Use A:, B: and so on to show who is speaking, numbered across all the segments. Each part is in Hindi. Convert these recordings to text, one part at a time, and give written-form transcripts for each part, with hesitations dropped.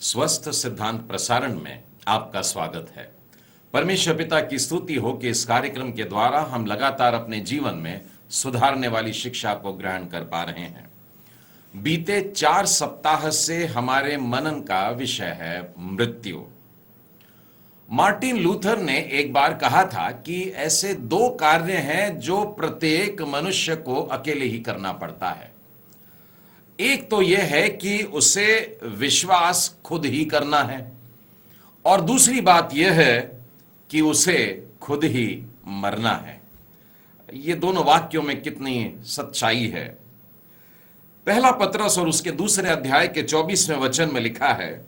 A: स्वस्थ सिद्धांत प्रसारण में आपका स्वागत है। परमेश्वर पिता की स्तुति हो कि इस कार्यक्रम के द्वारा हम लगातार अपने जीवन में सुधारने वाली शिक्षा को ग्रहण कर पा रहे हैं। बीते 4 सप्ताह से हमारे मनन का विषय है मृत्यु। मार्टिन लूथर ने एक बार कहा था कि ऐसे 2 कार्य हैं जो प्रत्येक मनुष्य को अकेले ही करना पड़ता है। एक तो यह है कि उसे विश्वास खुद ही करना है, और दूसरी बात यह है कि उसे खुद ही मरना है। ये दोनों वाक्यों में कितनी सच्चाई है। पहला पतरस और उसके दूसरे अध्याय के 24वें वचन में लिखा है,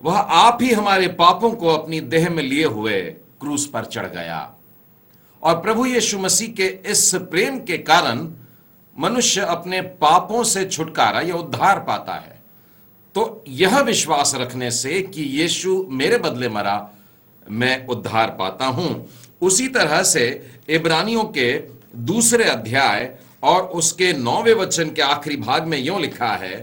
A: वह आप ही हमारे पापों को अपनी देह में लिए हुए क्रूस पर चढ़ गया, और प्रभु यीशु मसीह के इस प्रेम के कारण मनुष्य अपने पापों से छुटकारा या उद्धार पाता है। तो यह विश्वास रखने से कि यीशु मेरे बदले मरा, मैं उद्धार पाता हूं। उसी तरह से इब्रानियों के दूसरे अध्याय और उसके 9वें वचन के आखिरी भाग में यूं लिखा है,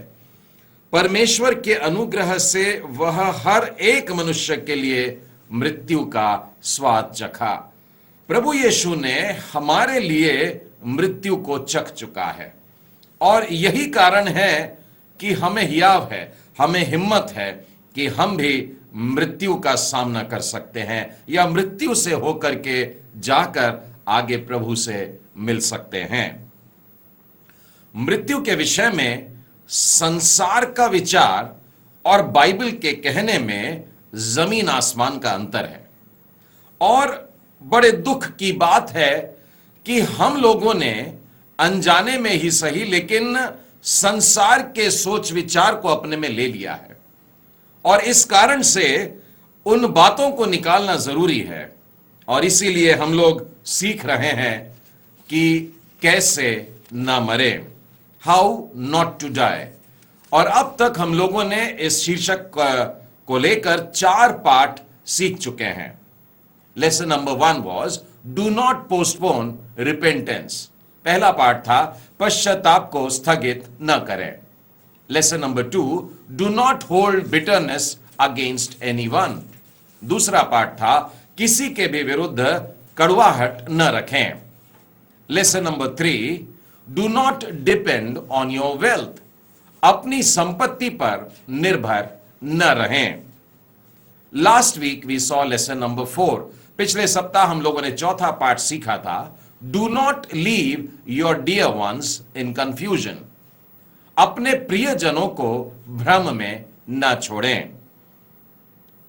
A: परमेश्वर के अनुग्रह से वह हर एक मनुष्य के लिए मृत्यु का स्वाद चखा। प्रभु यीशु ने हमारे लिए मृत्यु को चख चुका है, और यही कारण है कि हमें हियाव है, हमें हिम्मत है कि हम भी मृत्यु का सामना कर सकते हैं या मृत्यु से होकर के जाकर आगे प्रभु से मिल सकते हैं। मृत्यु के विषय में संसार का विचार और बाइबल के कहने में जमीन आसमान का अंतर है, और बड़े दुख की बात है कि हम लोगों ने अनजाने में ही सही लेकिन संसार के सोच विचार को अपने में ले लिया है, और इस कारण से उन बातों को निकालना जरूरी है। और इसीलिए हम लोग सीख रहे हैं कि कैसे ना मरे, हाउ नॉट टू डाई। और अब तक हम लोगों ने इस शीर्षक को लेकर 4 पाठ सीख चुके हैं। Lesson number 1 was do not postpone repentance. पहला पाठ था पश्चाताप को स्थगित न करें। Lesson number 2, do not hold bitterness against anyone. दूसरा पाठ था किसी के भी विरुद्ध कड़वाहट न रखें। Lesson number 3, do not depend on your wealth. अपनी संपत्ति पर निर्भर न रहें। Last week we saw lesson number 4। पिछले सप्ताह हम लोगों ने चौथा पाठ सीखा था, do not leave your dear ones in confusion. अपने प्रियजनों को भ्रम में न छोड़ें।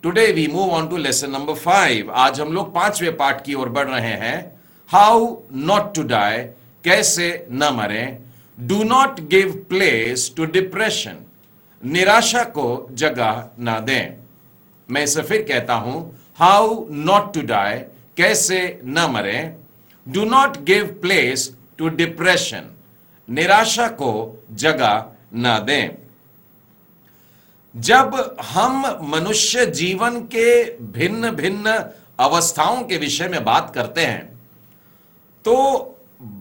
A: Today we move on to lesson number 5। आज हम लोग 5वें पाठ की ओर बढ़ रहे हैं, हाउ नॉट टू डाई, कैसे न मरें। Do not give place to depression. निराशा को जगह न दें। मैं इसे फिर कहता हूं, हाउ नॉट टू डाई, कैसे न मरें। Do not give place to depression. निराशा को जगह न दें। जब हम मनुष्य जीवन के भिन्न भिन्न अवस्थाओं के विषय में बात करते हैं तो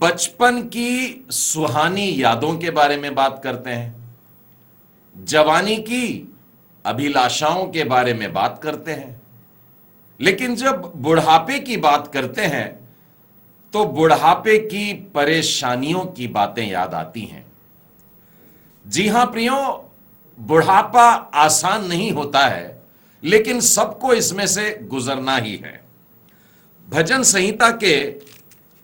A: बचपन की सुहानी यादों के बारे में बात करते हैं, जवानी की अभिलाषाओं के बारे में बात करते हैं, लेकिन जब बुढ़ापे की बात करते हैं तो बुढ़ापे की परेशानियों की बातें याद आती हैं। जी हां प्रियो, बुढ़ापा आसान नहीं होता है, लेकिन सबको इसमें से गुजरना ही है। भजन संहिता के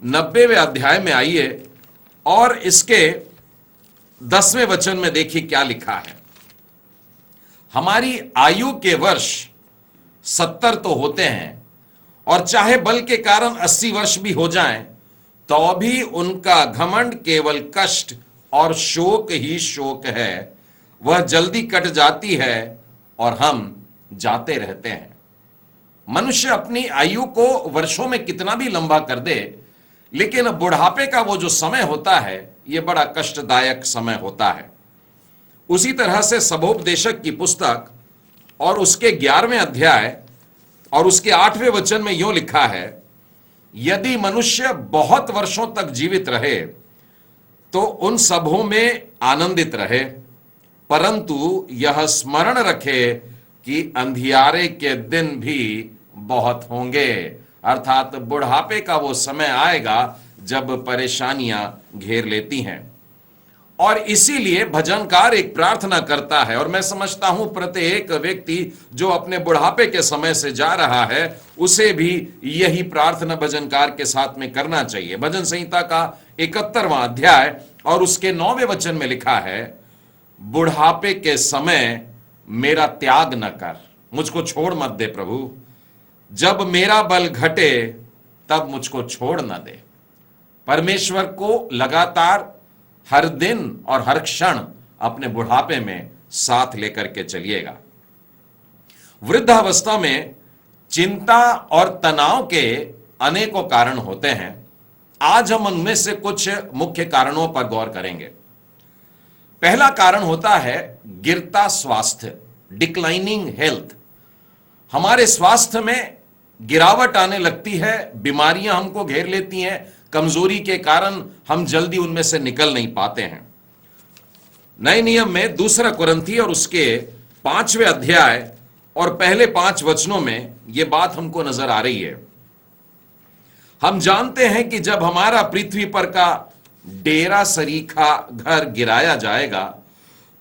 A: 90वें अध्याय में आइए और इसके 10वें वचन में देखिए क्या लिखा है। हमारी आयु के वर्ष 70 तो होते हैं, और चाहे बल के कारण 80 वर्ष भी हो जाएं, तो भी उनका घमंड केवल कष्ट और शोक ही शोक है। वह जल्दी कट जाती है और हम जाते रहते हैं। मनुष्य अपनी आयु को वर्षों में कितना भी लंबा कर दे, लेकिन बुढ़ापे का वो जो समय होता है, यह बड़ा कष्टदायक समय होता है। उसी तरह से सबोपदेशक की पुस्तक और उसके 11वें अध्याय और उसके 8वें वचन में यूं लिखा है, यदि मनुष्य बहुत वर्षों तक जीवित रहे तो उन सबों में आनंदित रहे, परंतु यह स्मरण रखे कि अंधियारे के दिन भी बहुत होंगे। अर्थात बुढ़ापे का वो समय आएगा जब परेशानियां घेर लेती हैं। और इसीलिए भजनकार एक प्रार्थना करता है, और मैं समझता हूं प्रत्येक व्यक्ति जो अपने बुढ़ापे के समय से जा रहा है उसे भी यही प्रार्थना भजनकार के साथ में करना चाहिए। भजन संहिता का 71वां अध्याय और उसके 9वें वचन में लिखा है, बुढ़ापे के समय मेरा त्याग न कर, मुझको छोड़ मत दे प्रभु, जब मेरा बल घटे तब मुझको छोड़ न दे। परमेश्वर को लगातार हर दिन और हर क्षण अपने बुढ़ापे में साथ लेकर के चलिएगा। वृद्धावस्था में चिंता और तनाव के अनेकों कारण होते हैं। आज हम उनमें से कुछ मुख्य कारणों पर गौर करेंगे। पहला कारण होता है गिरता स्वास्थ्य, डिक्लाइनिंग हेल्थ। हमारे स्वास्थ्य में गिरावट आने लगती है, बीमारियां हमको घेर लेती हैं, कमजोरी के कारण हम जल्दी उनमें से निकल नहीं पाते हैं। नए नियम में 2 कुरिन्थी और उसके 5वें अध्याय और पहले 5 वचनों में यह बात हमको नजर आ रही है। हम जानते हैं कि जब हमारा पृथ्वी पर का डेरा सरीखा घर गिराया जाएगा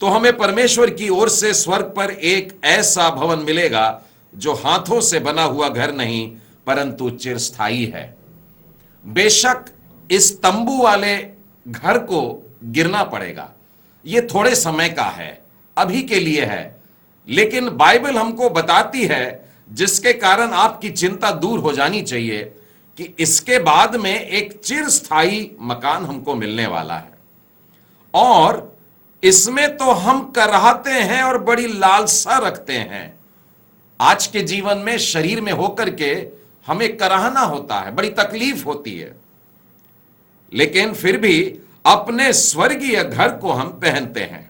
A: तो हमें परमेश्वर की ओर से स्वर्ग पर एक ऐसा भवन मिलेगा जो हाथों से बना हुआ घर नहीं परंतु चिरस्थायी है। बेशक इस तंबू वाले घर को गिरना पड़ेगा, यह थोड़े समय का है, अभी के लिए है, लेकिन बाइबल हमको बताती है, जिसके कारण आपकी चिंता दूर हो जानी चाहिए, कि इसके बाद में एक चिरस्थायी मकान हमको मिलने वाला है। और इसमें तो हम कराहते हैं और बड़ी लालसा रखते हैं। आज के जीवन में शरीर में होकर के हमें कराहना होता है, बड़ी तकलीफ होती है, लेकिन फिर भी अपने स्वर्गीय घर को हम पहनते हैं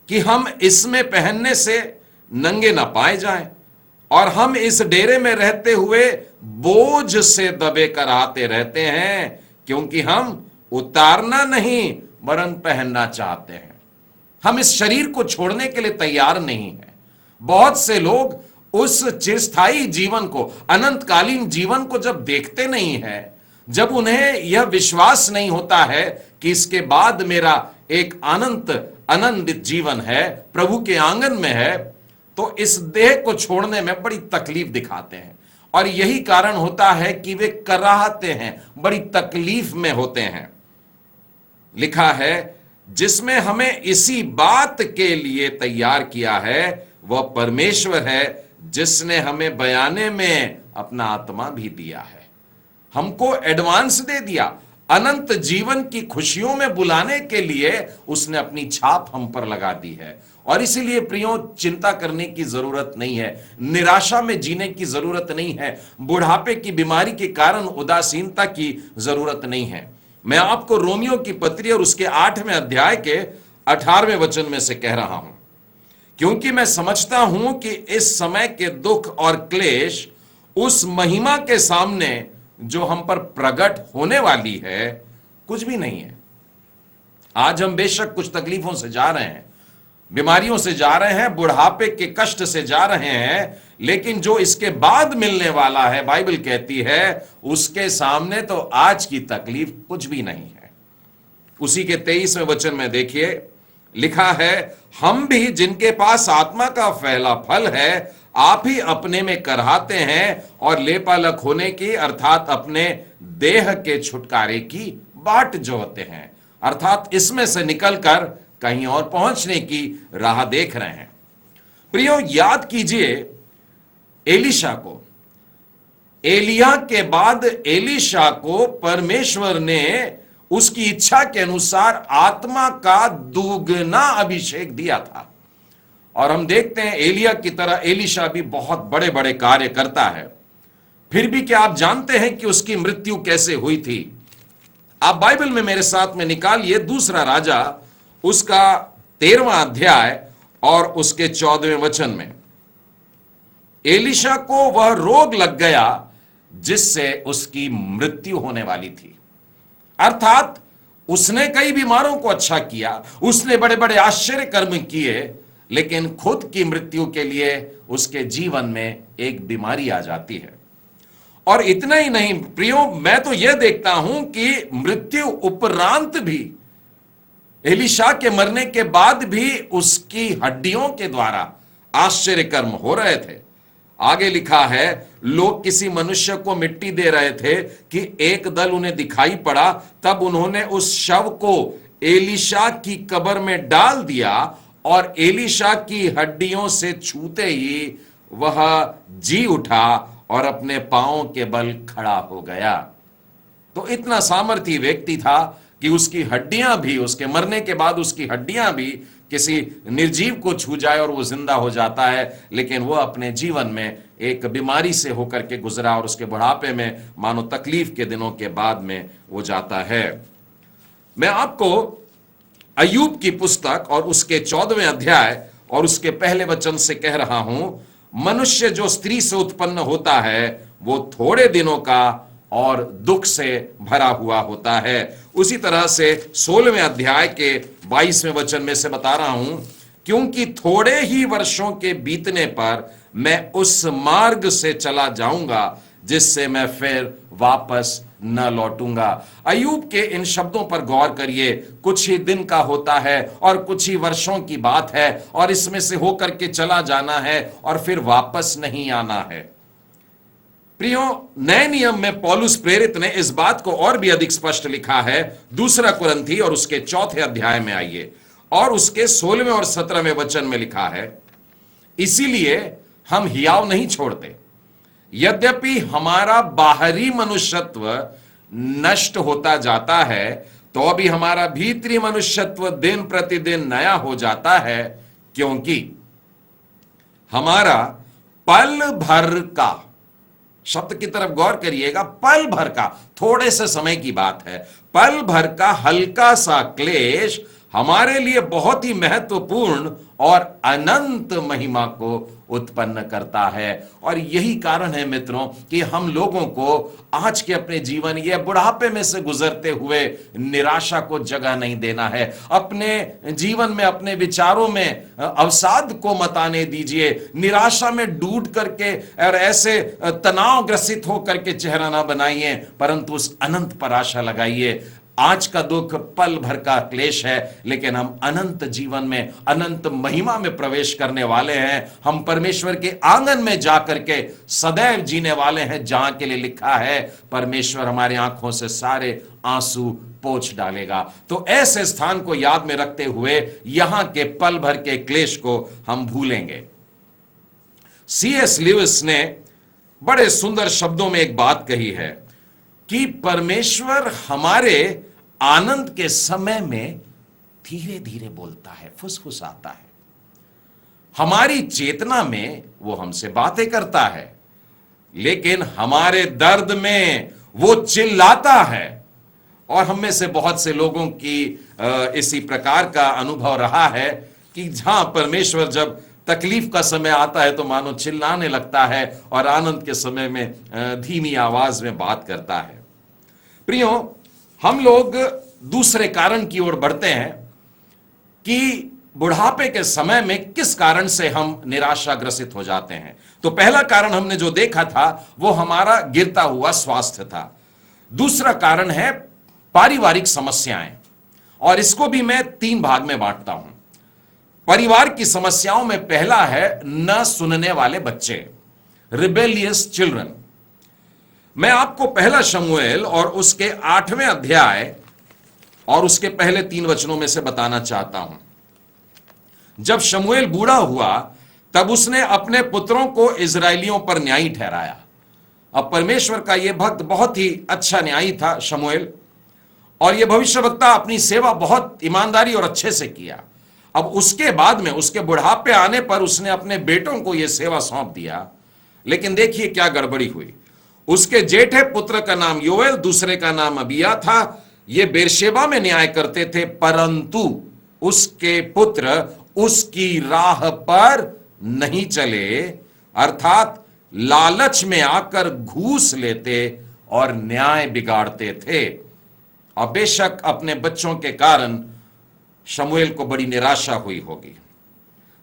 A: कि हम इसमें पहनने से नंगे ना पाए जाएं और हम इस डेरे में रहते हुए बोझ से दबे कराहते रहते हैं, क्योंकि हम उतारना नहीं वरन पहनना चाहते हैं। हम इस शरीर को छोड़ने के लिए तैयार नहीं है। बहुत से लोग उस चिरस्थायी जीवन को, अनंतकालीन जीवन को जब देखते नहीं है, जब उन्हें यह विश्वास नहीं होता है कि इसके बाद मेरा एक आनंदित जीवन है, प्रभु के आंगन में है, तो इस देह को छोड़ने में बड़ी तकलीफ दिखाते हैं। और यही कारण होता है कि वे कराहते हैं, बड़ी तकलीफ में होते हैं। लिखा है, जिसमें हमें इसी बात के लिए तैयार किया है वह परमेश्वर है, जिसने हमें बयाने में अपना आत्मा भी दिया है। हमको एडवांस दे दिया, अनंत जीवन की खुशियों में बुलाने के लिए उसने अपनी छाप हम पर लगा दी है। और इसीलिए प्रियो, चिंता करने की जरूरत नहीं है, निराशा में जीने की जरूरत नहीं है, बुढ़ापे की बीमारी के कारण उदासीनता की जरूरत नहीं है। मैं आपको रोमियो की पत्री और उसके 8वें अध्याय के 18वें वचन में से कह रहा हूं, क्योंकि मैं समझता हूं कि इस समय के दुख और क्लेश उस महिमा के सामने जो हम पर प्रकट होने वाली है कुछ भी नहीं है। आज हम बेशक कुछ तकलीफों से जा रहे हैं, बीमारियों से जा रहे हैं, बुढ़ापे के कष्ट से जा रहे हैं, लेकिन जो इसके बाद मिलने वाला है, बाइबल कहती है, उसके सामने तो आज की तकलीफ कुछ भी नहीं है। उसी के 23वें वचन में देखिए, लिखा है, हम भी जिनके पास आत्मा का पहला फल है आप ही अपने में कराहते हैं और लेपालक होने की, अर्थात अपने देह के छुटकारे की बाट जोहते हैं, अर्थात इसमें से निकलकर कहीं और पहुंचने की राह देख रहे हैं। प्रियो, याद कीजिए एलीशा को, एलिया के बाद एलीशा को परमेश्वर ने उसकी इच्छा के अनुसार आत्मा का दुगना अभिषेक दिया था। और हम देखते हैं एलिया की तरह एलीशा भी बहुत बड़े बड़े कार्य करता है। फिर भी क्या आप जानते हैं कि उसकी मृत्यु कैसे हुई थी? आप बाइबल में मेरे साथ में निकालिए 2 राजा उसका 13वां अध्याय और उसके 14वें वचन में। एलीशा को वह रोग लग गया जिससे उसकी मृत्यु होने वाली थी, अर्थात उसने कई बीमारों को अच्छा किया, उसने बड़े बड़े आश्चर्य कर्म किए, लेकिन खुद की मृत्यु के लिए उसके जीवन में एक बीमारी आ जाती है। और इतना ही नहीं प्रियो, मैं तो यह देखता हूं कि मृत्यु उपरांत भी, एलीशा के मरने के बाद भी उसकी हड्डियों के द्वारा आश्चर्य कर्म हो रहे थे। आगे लिखा है, लोग किसी मनुष्य को मिट्टी दे रहे थे कि एक दल उन्हें दिखाई पड़ा, तब उन्होंने उस शव को एलीशा की कब्र में डाल दिया और एलीशा की हड्डियों से छूते ही वह जी उठा और अपने पांवों के बल खड़ा हो गया। तो इतना सामर्थी व्यक्ति था कि उसकी हड्डियां भी, उसके मरने के बाद उसकी हड्डियां भी किसी निर्जीव को छू जाए और वो जिंदा हो जाता है, लेकिन वो अपने जीवन में एक बीमारी से होकर के गुजरा और उसके बुढ़ापे में मानो तकलीफ के दिनों के बाद में वो जाता है। मैं आपको अय्यूब की पुस्तक और उसके 14वें अध्याय और उसके पहले वचन से कह रहा हूं, मनुष्य जो स्त्री से उत्पन्न होता है वो थोड़े दिनों का और दुख से भरा हुआ होता है। उसी तरह से 16वें अध्याय के 22वें वचन में से बता रहा हूं, क्योंकि थोड़े ही वर्षों के बीतने पर मैं उस मार्ग से चला जाऊंगा जिससे मैं फिर वापस न लौटूंगा। अय्यूब के इन शब्दों पर गौर करिए। कुछ ही दिन का होता है और कुछ ही वर्षों की बात है और इसमें से होकर के चला जाना है और फिर वापस नहीं आना है। प्रियो, नए नियम में पौलुस प्रेरित ने इस बात को और भी अधिक स्पष्ट लिखा है। 2 कुरिन्थी और उसके 4थे अध्याय में आइए और उसके 16वें और 17वें वचन में लिखा है, इसीलिए हम हियाव नहीं छोड़ते, यद्यपि हमारा बाहरी मनुष्यत्व नष्ट होता जाता है, तो भी हमारा भीतरी मनुष्यत्व दिन प्रतिदिन नया हो जाता है, क्योंकि हमारा पल भर का, शब्द की तरफ गौर करिएगा, पल भर का, थोड़े से समय की बात है, पल भर का हल्का सा क्लेश हमारे लिए बहुत ही महत्वपूर्ण और अनंत महिमा को उत्पन्न करता है। और यही कारण है मित्रों कि हम लोगों को आज के अपने जीवन, ये बुढ़ापे में से गुजरते हुए निराशा को जगह नहीं देना है। अपने जीवन में, अपने विचारों में अवसाद को मत आने दीजिए। निराशा में डूब करके और ऐसे तनाव ग्रसित होकर के चेहरा ना बनाइए, परंतु उस अनंत पर आशा लगाइए। आज का दुख पल भर का क्लेश है, लेकिन हम अनंत जीवन में, अनंत महिमा में प्रवेश करने वाले हैं। हम परमेश्वर के आंगन में जाकर के सदैव जीने वाले हैं, जहां के लिए लिखा है परमेश्वर हमारी आंखों से सारे आंसू पोंछ डालेगा। तो ऐसे स्थान को याद में रखते हुए यहां के पल भर के क्लेश को हम भूलेंगे। C.S. लुईस ने बड़े सुंदर शब्दों में एक बात कही है कि परमेश्वर हमारे आनंद के समय में धीरे धीरे बोलता है, फुसफुसाता है। हमारी चेतना में वो हमसे बातें करता है, लेकिन हमारे दर्द में वो चिल्लाता है। और हम में से बहुत से लोगों की इसी प्रकार का अनुभव रहा है कि जहां परमेश्वर जब तकलीफ का समय आता है तो मानो चिल्लाने लगता है और आनंद के समय में धीमी आवाज में बात करता है। प्रियो, हम लोग दूसरे कारण की ओर बढ़ते हैं कि बुढ़ापे के समय में किस कारण से हम निराशाग्रसित हो जाते हैं। तो पहला कारण हमने जो देखा था वो हमारा गिरता हुआ स्वास्थ्य था। दूसरा कारण है पारिवारिक समस्याएं, और इसको भी मैं 3 भाग में बांटता हूं। परिवार की समस्याओं में पहला है न सुनने वाले बच्चे, रिबेलियस चिल्ड्रन। मैं आपको पहला शमूएल और उसके 8वें अध्याय और उसके पहले 3 वचनों में से बताना चाहता हूं। जब शमूएल बूढ़ा हुआ तब उसने अपने पुत्रों को इजरायलियों पर न्यायी ठहराया। अब परमेश्वर का यह भक्त बहुत ही अच्छा न्यायी था शमूएल, और यह भविष्यवक्ता अपनी सेवा बहुत ईमानदारी और अच्छे से किया। अब उसके बाद में, उसके बुढ़ापे आने पर उसने अपने बेटों को यह सेवा सौंप दिया। लेकिन देखिए क्या गड़बड़ी हुई। उसके जेठे पुत्र का नाम योएल, दूसरे का नाम अबिया था। ये बेरशेबा में न्याय करते थे, परंतु उसके पुत्र उसकी राह पर नहीं चले, अर्थात लालच में आकर घूस लेते और न्याय बिगाड़ते थे। और बेशक अपने बच्चों के कारण शमूएल को बड़ी निराशा हुई होगी।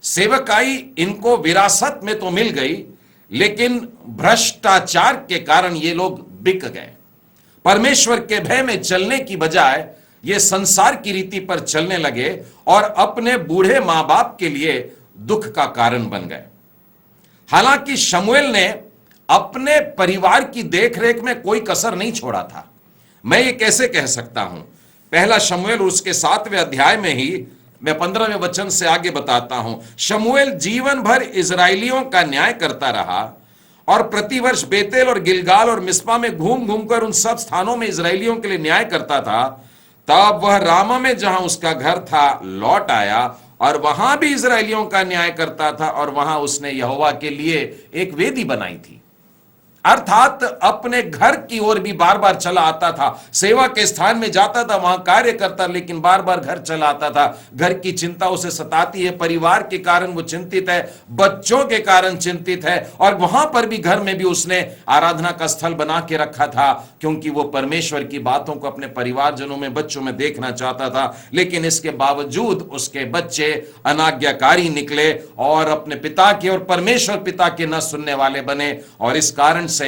A: सेवकाई इनको विरासत में तो मिल गई, लेकिन भ्रष्टाचार के कारण ये लोग बिक गए। परमेश्वर के भय में चलने की बजाय ये संसार की रीति पर चलने लगे और अपने बूढ़े मां बाप के लिए दुख का कारण बन गए। हालांकि शमूएल ने अपने परिवार की देखरेख में कोई कसर नहीं छोड़ा था। मैं ये कैसे कह सकता हूं? पहला शमूएल उसके 7वें अध्याय में ही मैं 15वें वचन से आगे बताता हूं। शमूएल जीवन भर इजराइलियों का न्याय करता रहा और प्रतिवर्ष बेतेल और गिलगाल और मिस्पा में घूम घूमकर उन सब स्थानों में इजराइलियों के लिए न्याय करता था। तब वह रामा में जहां उसका घर था लौट आया और वहां भी इजराइलियों का न्याय करता था और वहां उसने यहोवा के लिए एक वेदी बनाई थी। अर्थात अपने घर की ओर भी बार बार चला आता था। सेवा के स्थान में जाता था, वहां कार्य करता, लेकिन बार बार घर चला आता था। घर की चिंता उसे सताती है, परिवार के कारण वो चिंतित है, बच्चों के कारण चिंतित है, और वहां पर भी घर में भी उसने आराधना का स्थल बना के रखा था, क्योंकि वो परमेश्वर की बातों को अपने परिवारजनों में, बच्चों में देखना चाहता था। लेकिन इसके बावजूद उसके बच्चे अनाज्ञाकारी निकले और अपने पिता के और परमेश्वर पिता के न सुनने वाले बने, और इस कारण से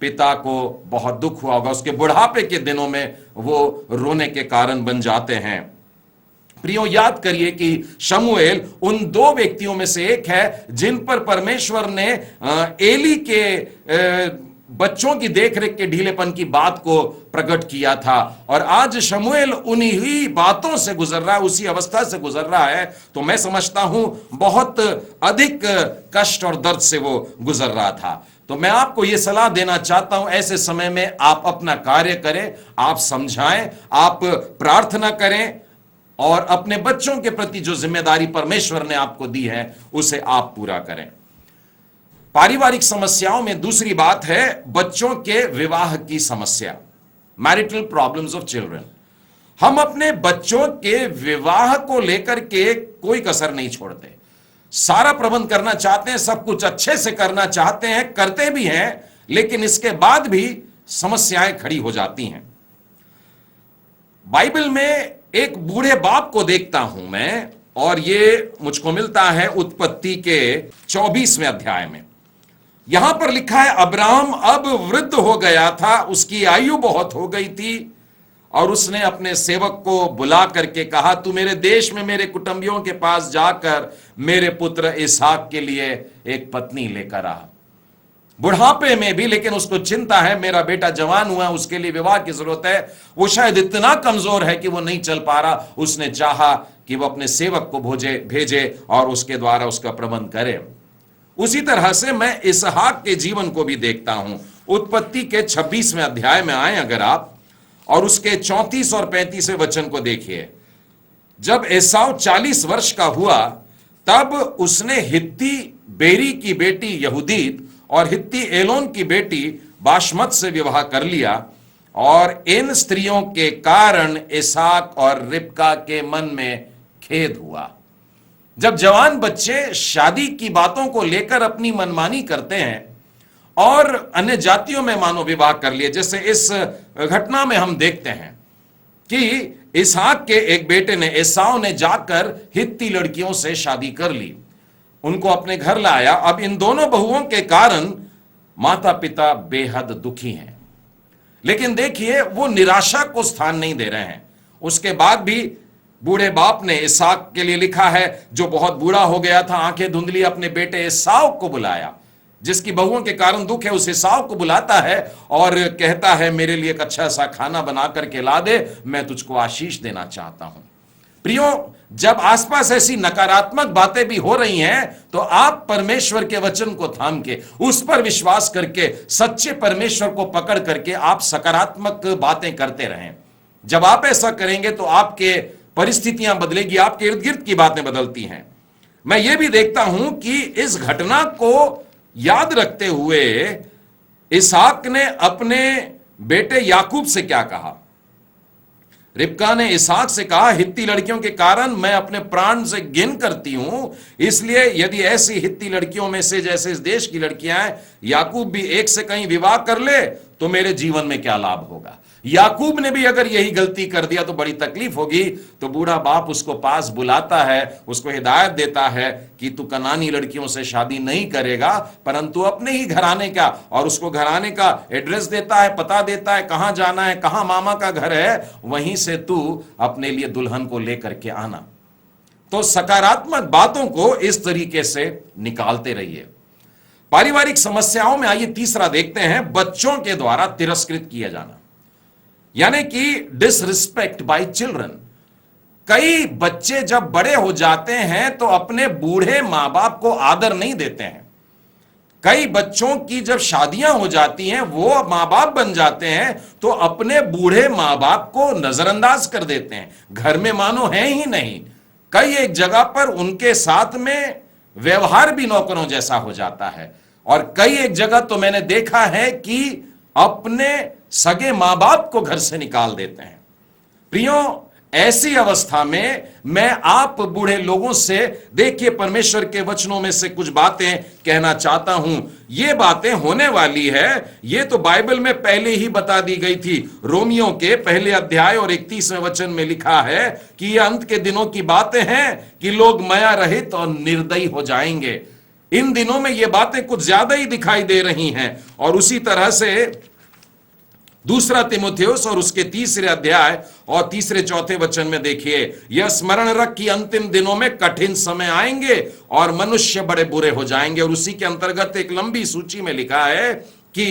A: पिता को बहुत दुख हुआ होगा। उसके बुढ़ापे के दिनों में वो रोने के कारण बन जाते हैं। प्रियो, याद करिए कि शमूएल उन 2 व्यक्तियों में से एक है जिन पर परमेश्वर ने एली के बच्चों की देखरेख के ढीलेपन की बात को प्रकट किया था, और आज शमूएल उन्हीं बातों से गुजर रहा है, उसी अवस्था से गुजर रहा है। तो मैं समझता हूं बहुत अधिक कष्ट और दर्द से वो गुजर रहा था। तो मैं आपको यह सलाह देना चाहता हूं, ऐसे समय में आप अपना कार्य करें, आप समझाएं, आप प्रार्थना करें, और अपने बच्चों के प्रति जो जिम्मेदारी परमेश्वर ने आपको दी है उसे आप पूरा करें। पारिवारिक समस्याओं में दूसरी बात है बच्चों के विवाह की समस्या, मैरिटल प्रॉब्लम्स ऑफ चिल्ड्रन। हम अपने बच्चों के विवाह को लेकर के कोई कसर नहीं छोड़ते, सारा प्रबंध करना चाहते हैं, सब कुछ अच्छे से करना चाहते हैं, करते भी हैं, लेकिन इसके बाद भी समस्याएं खड़ी हो जाती हैं। बाइबल में एक बूढ़े बाप को देखता हूं मैं, और ये मुझको मिलता है उत्पत्ति के 24वें अध्याय में। यहां पर लिखा है, अब्राहम अब वृद्ध हो गया था, उसकी आयु बहुत हो गई थी, और उसने अपने सेवक को बुला करके कहा, तू मेरे देश में मेरे कुटुंबियों के पास जाकर मेरे पुत्र इसहाक के लिए एक पत्नी लेकर आ। बुढ़ापे में भी, लेकिन उसको चिंता है, मेरा बेटा जवान हुआ, उसके लिए विवाह की जरूरत है, वो शायद इतना कमजोर है कि वो नहीं चल पा रहा। उसने चाहा कि वो अपने सेवक को भेजे और उसके द्वारा उसका प्रबंध करे। उसी तरह से मैं इसहाक के जीवन को भी देखता हूं। उत्पत्ति के 26वें अध्याय में आए अगर आप, और उसके 34 और 35वें वचन को देखिए। जब एसाव 40 वर्ष का हुआ, तब उसने हित्ती बेरी की बेटी यहूदीत और हित्ती एलोन की बेटी बाशमत से विवाह कर लिया, और इन स्त्रियों के कारण इसहाक और रिबका के मन में खेद हुआ। जब जवान बच्चे शादी की बातों को लेकर अपनी मनमानी करते हैं और अन्य जातियों में मानो विवाह कर लिए, जैसे इस घटना में हम देखते हैं कि इसहाक के एक बेटे ने, एसाव ने जाकर हित्ती लड़कियों से शादी कर ली, उनको अपने घर लाया। अब इन दोनों बहुओं के कारण माता पिता बेहद दुखी हैं, लेकिन देखिए वो निराशा को स्थान नहीं दे रहे हैं। उसके बाद भी बूढ़े बाप ने इसहाक के लिए लिखा है, जो बहुत बूढ़ा हो गया था, आंखें धुंधली, अपने बेटे एसाव को बुलाया, जिसकी बहुओं के कारण दुख है, उस एसाव को बुलाता है और कहता है, मेरे लिए एक अच्छा सा खाना बना करके ला दे, मैं तुझको आशीष देना चाहता हूं। प्रियो, जब आसपास ऐसी नकारात्मक बातें भी हो रही हैं, तो आप परमेश्वर के वचन को थाम के, उस पर विश्वास करके, सच्चे परमेश्वर को पकड़ करके आप सकारात्मक बातें करते रहें। जब आप ऐसा करेंगे तो आपके परिस्थितियां बदलेगी, आपके इर्द गिर्द की बातें बदलती हैं। मैं यह भी देखता हूं कि इस घटना को याद रखते हुए इसहाक ने अपने बेटे याकूब से क्या कहा। रिबका ने इसहाक से कहा, हित्ती लड़कियों के कारण मैं अपने प्राण से घिन करती हूं, इसलिए यदि ऐसी हित्ती लड़कियों में से जैसे इस देश की लड़कियां हैं, याकूब भी एक से कहीं विवाह कर ले तो मेरे जीवन में क्या लाभ होगा। याकूब ने भी अगर यही गलती कर दिया तो बड़ी तकलीफ होगी। तो बूढ़ा बाप उसको पास बुलाता है, उसको हिदायत देता है कि तू कनानी लड़कियों से शादी नहीं करेगा, परंतु अपने ही घराने का, और उसको घराने का एड्रेस देता है, पता देता है, कहां जाना है, कहां मामा का घर है, वहीं से तू अपने लिए दुल्हन को लेकर के आना। तो सकारात्मक बातों को इस तरीके से निकालते रहिए। पारिवारिक समस्याओं में आइए तीसरा देखते हैं, बच्चों के द्वारा तिरस्कृत किया जाना, यानी कि डिसरिस्पेक्ट बाय चिल्ड्रन। कई बच्चे जब बड़े हो जाते हैं तो अपने बूढ़े मां बाप को आदर नहीं देते हैं। कई बच्चों की जब शादियां हो जाती हैं, वो मां बाप बन जाते हैं, तो अपने बूढ़े मां बाप को नजरअंदाज कर देते हैं, घर में मानो है ही नहीं। कई एक जगह पर उनके साथ में व्यवहार भी नौकरों जैसा हो जाता है, और कई एक जगह तो मैंने देखा है कि अपने सगे मां बाप को घर से निकाल देते हैं। प्रियो, ऐसी अवस्था में मैं आप बूढ़े लोगों से, देखिए, परमेश्वर के वचनों में से कुछ बातें कहना चाहता हूं। ये बातें होने वाली है, ये तो बाइबल में पहले ही बता दी गई थी। रोमियो के पहले अध्याय और 31वें वचन में लिखा है कि ये अंत के दिनों की बातें हैं कि लोग माया रहित और निर्दयी हो जाएंगे। इन दिनों में ये बातें कुछ ज्यादा ही दिखाई दे रही हैं। और उसी तरह से दूसरा तीमुथियुस और उसके तीसरे अध्याय और तीसरे चौथे वचन में देखिए, यह स्मरण रख कि अंतिम दिनों में कठिन समय आएंगे और मनुष्य बड़े बुरे हो जाएंगे। और उसी के अंतर्गत एक लंबी सूची में लिखा है कि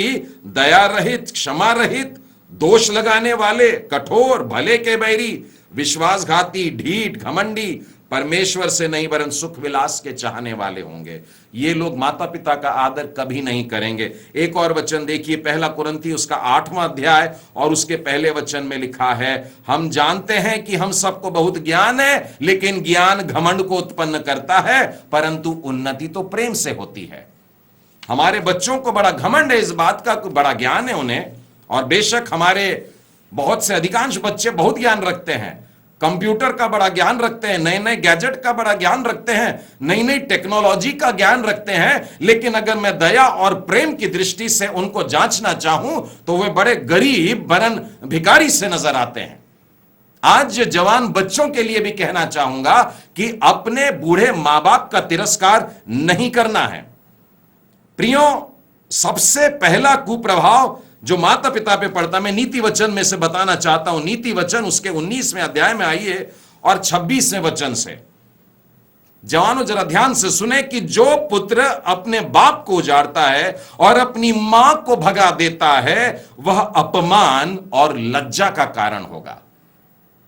A: दया रहित, क्षमा रहित, दोष लगाने वाले, कठोर, भले के बैरी, विश्वासघाती, ढीठ, घमंडी, परमेश्वर से नहीं वरन सुख विलास के चाहने वाले होंगे। ये लोग माता पिता का आदर कभी नहीं करेंगे। एक और वचन देखिए, पहला कुरिन्थी उसका 8वां अध्याय और उसके पहले वचन में लिखा है, हम जानते हैं कि हम सबको बहुत ज्ञान है, लेकिन ज्ञान घमंड को उत्पन्न करता है, परंतु उन्नति तो प्रेम से होती है। हमारे बच्चों को बड़ा घमंड है, इस बात का बड़ा ज्ञान है उन्हें। और बेशक हमारे बहुत से अधिकांश बच्चे बहुत ज्ञान रखते हैं, कंप्यूटर का बड़ा ज्ञान रखते हैं, नए नए गैजेट का बड़ा ज्ञान रखते हैं, नई नई टेक्नोलॉजी का ज्ञान रखते हैं, लेकिन अगर मैं दया और प्रेम की दृष्टि से उनको जांचना चाहूं तो वे बड़े गरीब वरन भिखारी से नजर आते हैं। आज जवान बच्चों के लिए भी कहना चाहूंगा कि अपने बूढ़े मां बाप का तिरस्कार नहीं करना है। प्रियो, सबसे पहला कुप्रभाव जो माता पिता पे पड़ता, मैं नीति वचन में से बताना चाहता हूं। नीति वचन उसके 19वें अध्याय में आइए और 26वें वचन से। जवानों, जरा ध्यान से सुने कि जो पुत्र अपने बाप को उजाड़ता है और अपनी मां को भगा देता है, वह अपमान और लज्जा का कारण होगा।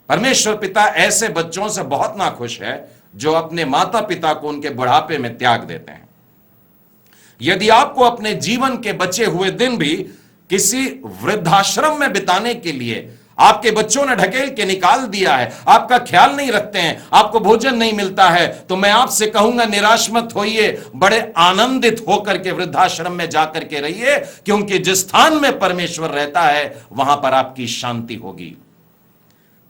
A: परमेश्वर पिता ऐसे बच्चों से बहुत नाखुश है जो अपने माता पिता को उनके बुढ़ापे में त्याग देते हैं। यदि आपको अपने जीवन के बचे हुए दिन भी किसी वृद्धाश्रम में बिताने के लिए आपके बच्चों ने ढकेल के निकाल दिया है, आपका ख्याल नहीं रखते हैं, आपको भोजन नहीं मिलता है, तो मैं आपसे कहूंगा निराश मत होइए, बड़े आनंदित होकर के वृद्धाश्रम में जाकर के रहिए, क्योंकि जिस स्थान में परमेश्वर रहता है वहां पर आपकी शांति होगी।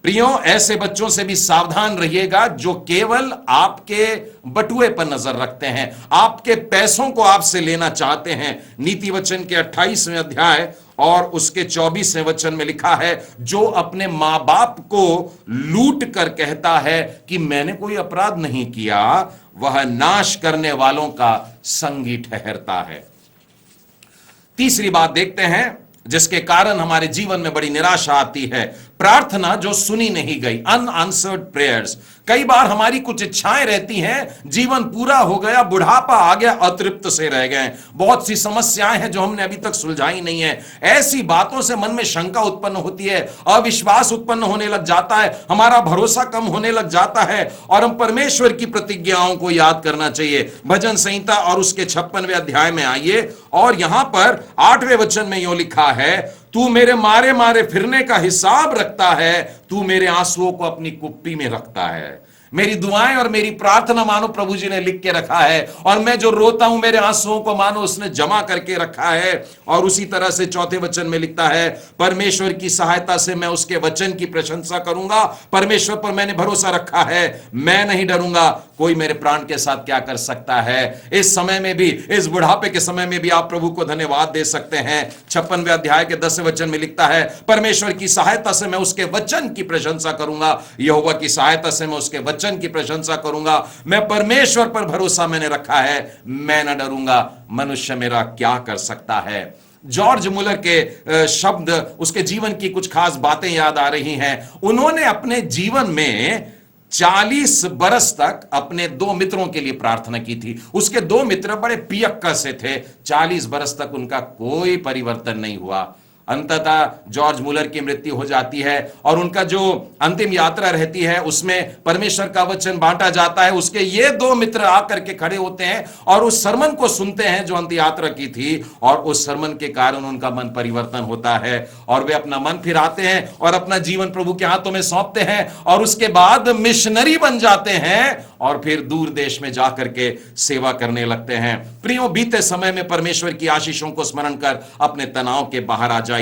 A: प्रियो, ऐसे बच्चों से भी सावधान रहिएगा जो केवल आपके बटुए पर नजर रखते हैं, आपके पैसों को आपसे लेना चाहते हैं। नीति वचन के 28वें अध्याय और उसके 24वें वचन में लिखा है, जो अपने मां बाप को लूट कर कहता है कि मैंने कोई अपराध नहीं किया, वह नाश करने वालों का संगी ठहरता है। तीसरी बात देखते हैं जिसके कारण हमारे जीवन में बड़ी निराशा आती है, प्रार्थना जो सुनी नहीं गई, अनआंसर्ड प्रेयर्स। कई बार हमारी कुछ इच्छाएं रहती हैं, जीवन पूरा हो गया, बुढ़ापा आ गया, अतृप्त से रह गए, बहुत सी समस्याएं हैं जो हमने अभी तक सुलझाई नहीं है। ऐसी बातों से मन में शंका उत्पन्न होती है, अविश्वास उत्पन्न होने लग जाता है, हमारा भरोसा कम होने लग जाता है, और हम परमेश्वर की प्रतिज्ञाओं को याद करना चाहिए। भजन संहिता और उसके 56वें अध्याय में आइए और यहां पर 8वें वचन में यूं लिखा है, तू मेरे मारे मारे फिरने का हिसाब रखता है, तू मेरे आंसुओं को अपनी कुप्पी में रखता है। मेरी दुआएं और मेरी प्रार्थना मानो प्रभु जी ने लिख के रखा है, और मैं जो रोता हूं मेरे आंसुओं को मानो उसने जमा करके रखा है। और उसी तरह से चौथे वचन में लिखता है, परमेश्वर की सहायता से मैं उसके वचन की प्रशंसा करूंगा। परमेश्वर पर मैंने भरोसा रखा है, मैं नहीं डरूंगा। कोई मेरे प्राण के साथ क्या कर सकता है? इस समय में भी, इस बुढ़ापे के समय में भी आप प्रभु को धन्यवाद दे सकते हैं। 56वें अध्याय के 10वें वचन में लिखता है, परमेश्वर की सहायता से मैं उसके वचन की प्रशंसा करूंगा। यहोवा की सहायता से मैं उसके वचन की प्रशंसा करूंगा। मैं परमेश्वर पर भरोसा मैंने रखा है, मैं न डरूंगा। मनुष्य मेरा क्या कर सकता है? जॉर्ज मुलर के शब्द, उसके जीवन की कुछ खास बातें याद आ रही हैं। उन्होंने अपने जीवन में 40 बरस तक अपने 2 मित्रों के लिए प्रार्थना की थी। उसके 2 मित्र बड़े पियक्कड़ से थे। 40 बरस तक उनका कोई परिवर्तन नहीं हुआ। अंततः जॉर्ज मुलर की मृत्यु हो जाती है, और उनका जो अंतिम यात्रा रहती है उसमें परमेश्वर का वचन बांटा जाता है। उसके ये 2 मित्र आकर के खड़े होते हैं और उस सरमन को सुनते हैं जो अंतिम यात्रा की थी, और उस सरमन के कारण उनका मन परिवर्तन होता है, और वे अपना मन फिराते हैं और अपना जीवन प्रभु के हाथों में सौंपते हैं, और उसके बाद मिशनरी बन जाते हैं और फिर दूर देश में जाकर के सेवा करने लगते हैं। प्रियो, बीते समय में परमेश्वर की आशीषों को स्मरण कर अपने तनाव के बाहर आ जाइए।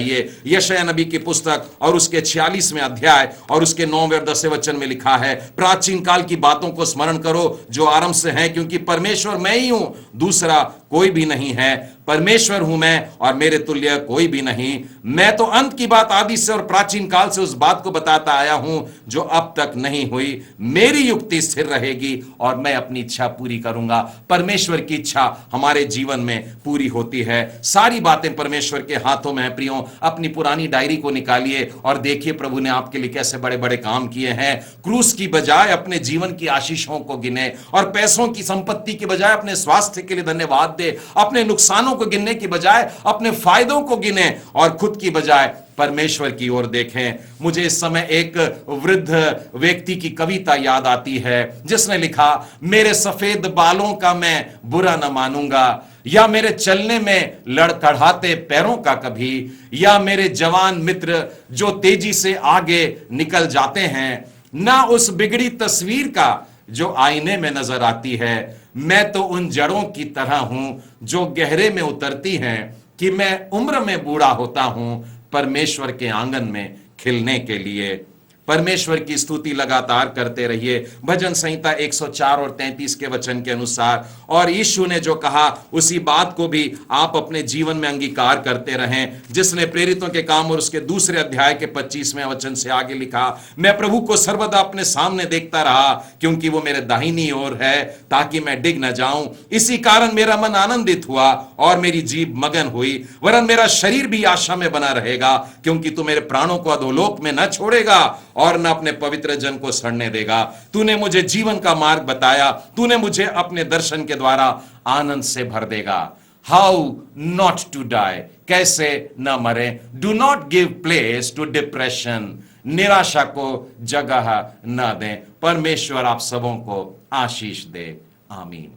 A: यशायाह नबी की पुस्तक और उसके 46वें अध्याय और उसके 9वें और 10वें वचन में लिखा है, प्राचीन काल की बातों को स्मरण करो जो आरंभ से है, क्योंकि परमेश्वर मैं ही हूं, दूसरा कोई भी नहीं है। परमेश्वर हूं मैं और मेरे तुल्य कोई भी नहीं। मैं तो अंत की बात आदि से और प्राचीन काल से उस बात को बताता आया हूं जो अब तक नहीं हुई। मेरी युक्ति स्थिर रहेगी और मैं अपनी इच्छा पूरी करूंगा। परमेश्वर की इच्छा हमारे जीवन में पूरी होती है। सारी बातें परमेश्वर के हाथों में है। प्रियो, अपनी पुरानी डायरी को निकालिए और देखिए प्रभु ने आपके लिए कैसे बड़े बड़े काम किए हैं। क्रूस की बजाय अपने जीवन की आशीषों को गिने, और पैसों की संपत्ति की बजाय अपने स्वास्थ्य के लिए धन्यवाद दे। अपने नुकसानों को गिनने की बजाय अपने फायदों को गिने, और खुद की बजाय परमेश्वर की ओर देखें। मुझे इस समय एक वृद्ध व्यक्ति की कविता याद आती है जिसने लिखा, मेरे सफेद बालों का मैं बुरा न मानूंगा, या मेरे चलने में लड़खड़ाते पैरों का कभी, या मेरे जवान मित्र जो तेजी से आगे निकल जाते हैं, ना उस बिगड़ी तस्वीर का जो आईने में नजर आती है। मैं तो उन जड़ों की तरह हूं जो गहरे में उतरती हैं, कि मैं उम्र में बूढ़ा होता हूं परमेश्वर के आंगन में खिलने के लिए। परमेश्वर की स्तुति लगातार करते रहिए। भजन संहिता 104 और 33 के वचन के अनुसार, और यीशु ने जो कहा उसी बात को भी आप अपने जीवन में अंगीकार करते रहें, जिसने प्रेरितों के काम और उसके दूसरे अध्याय के 25वें वचन से आगे लिखा, मैं प्रभु को सर्वदा अपने सामने देखता रहा, क्योंकि वो मेरे दाहिनी ओर है, ताकि मैं डिग न जाऊं। इसी कारण मेरा मन आनंदित हुआ और मेरी जीभ मगन हुई, वरन मेरा शरीर भी आशा में बना रहेगा, क्योंकि तू मेरे प्राणों को अधोलोक में न छोड़ेगा और न अपने पवित्र जन को सड़ने देगा। तूने मुझे जीवन का मार्ग बताया, तूने मुझे अपने दर्शन के द्वारा आनंद से भर देगा। हाउ नॉट टू डाई, कैसे न मरे। Do not give place to depression, निराशा को जगह न दें। परमेश्वर आप सबों को आशीष दे। आमीन।